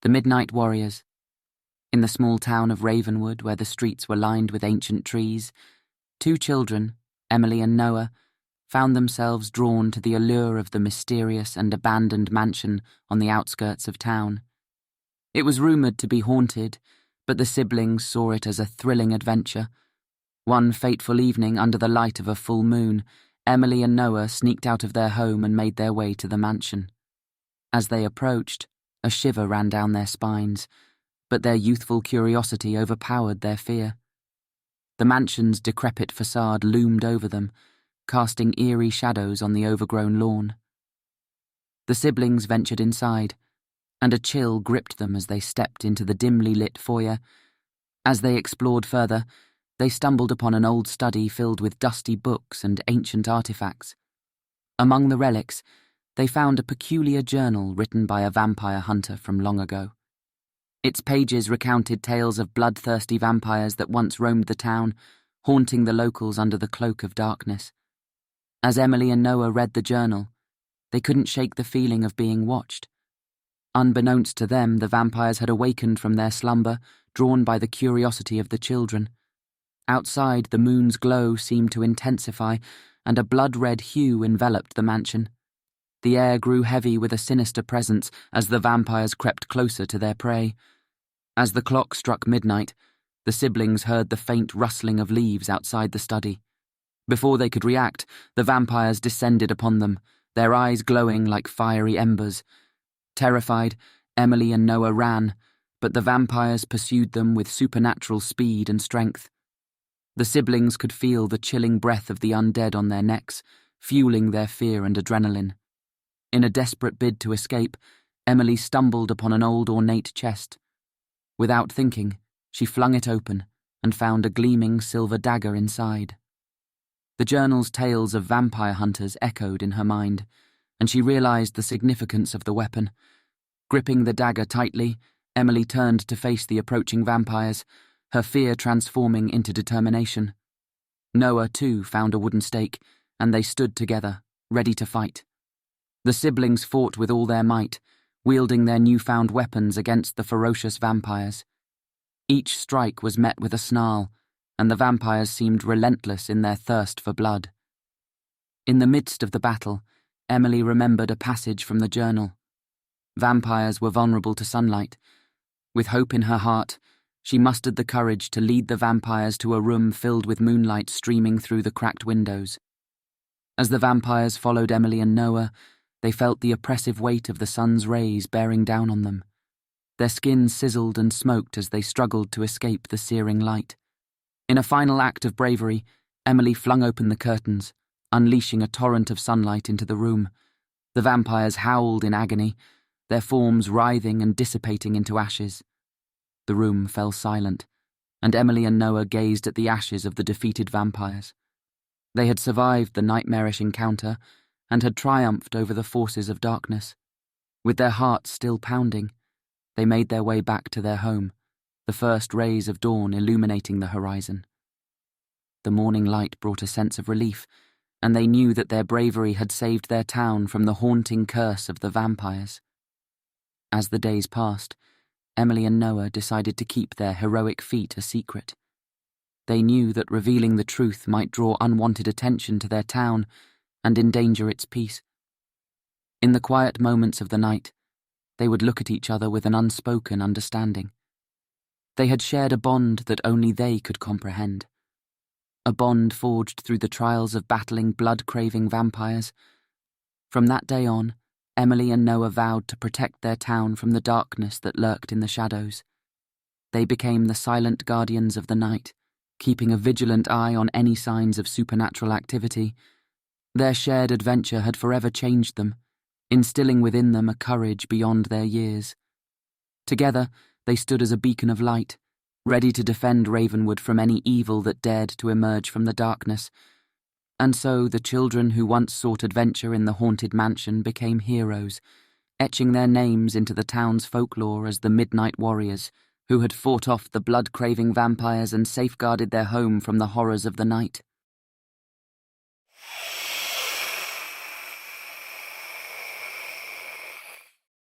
The Midnight Warriors. In the small town of Ravenwood, where the streets were lined with ancient trees, two children, Emily and Noah, found themselves drawn to the allure of the mysterious and abandoned mansion on the outskirts of town. It was rumoured to be haunted, but the siblings saw it as a thrilling adventure. One fateful evening, under the light of a full moon, Emily and Noah sneaked out of their home and made their way to the mansion. As they approached, a shiver ran down their spines, but their youthful curiosity overpowered their fear. The mansion's decrepit facade loomed over them, casting eerie shadows on the overgrown lawn. The siblings ventured inside, and a chill gripped them as they stepped into the dimly lit foyer. As they explored further, they stumbled upon an old study filled with dusty books and ancient artifacts. Among the relics, they found a peculiar journal written by a vampire hunter from long ago. Its pages recounted tales of bloodthirsty vampires that once roamed the town, haunting the locals under the cloak of darkness. As Emily and Noah read the journal, they couldn't shake the feeling of being watched. Unbeknownst to them, the vampires had awakened from their slumber, drawn by the curiosity of the children. Outside, the moon's glow seemed to intensify, and a blood-red hue enveloped the mansion. The air grew heavy with a sinister presence as the vampires crept closer to their prey. As the clock struck midnight, the siblings heard the faint rustling of leaves outside the study. Before they could react, the vampires descended upon them, their eyes glowing like fiery embers. Terrified, Emily and Noah ran, but the vampires pursued them with supernatural speed and strength. The siblings could feel the chilling breath of the undead on their necks, fueling their fear and adrenaline. In a desperate bid to escape, Emily stumbled upon an old ornate chest. Without thinking, she flung it open and found a gleaming silver dagger inside. The journal's tales of vampire hunters echoed in her mind, and she realized the significance of the weapon. Gripping the dagger tightly, Emily turned to face the approaching vampires, her fear transforming into determination. Noah, too, found a wooden stake, and they stood together, ready to fight. The siblings fought with all their might, wielding their newfound weapons against the ferocious vampires. Each strike was met with a snarl, and the vampires seemed relentless in their thirst for blood. In the midst of the battle, Emily remembered a passage from the journal. Vampires were vulnerable to sunlight. With hope in her heart, she mustered the courage to lead the vampires to a room filled with moonlight streaming through the cracked windows. As the vampires followed Emily and Noah, they felt the oppressive weight of the sun's rays bearing down on them. Their skin sizzled and smoked as they struggled to escape the searing light. In a final act of bravery, Emily flung open the curtains, unleashing a torrent of sunlight into the room. The vampires howled in agony, their forms writhing and dissipating into ashes. The room fell silent, and Emily and Noah gazed at the ashes of the defeated vampires. They had survived the nightmarish encounter and had triumphed over the forces of darkness. With their hearts still pounding, they made their way back to their home, the first rays of dawn illuminating the horizon. The morning light brought a sense of relief, and they knew that their bravery had saved their town from the haunting curse of the vampires. As the days passed, Emily and Noah decided to keep their heroic feat a secret. They knew that revealing the truth might draw unwanted attention to their town and endanger its peace. In the quiet moments of the night, they would look at each other with an unspoken understanding. They had shared a bond that only they could comprehend. A bond forged through the trials of battling blood-craving vampires. From that day on, Emily and Noah vowed to protect their town from the darkness that lurked in the shadows. They became the silent guardians of the night, keeping a vigilant eye on any signs of supernatural activity. Their shared adventure had forever changed them, instilling within them a courage beyond their years. Together, they stood as a beacon of light, ready to defend Ravenwood from any evil that dared to emerge from the darkness. And so the children who once sought adventure in the haunted mansion became heroes, etching their names into the town's folklore as the Midnight Warriors, who had fought off the blood-craving vampires and safeguarded their home from the horrors of the night.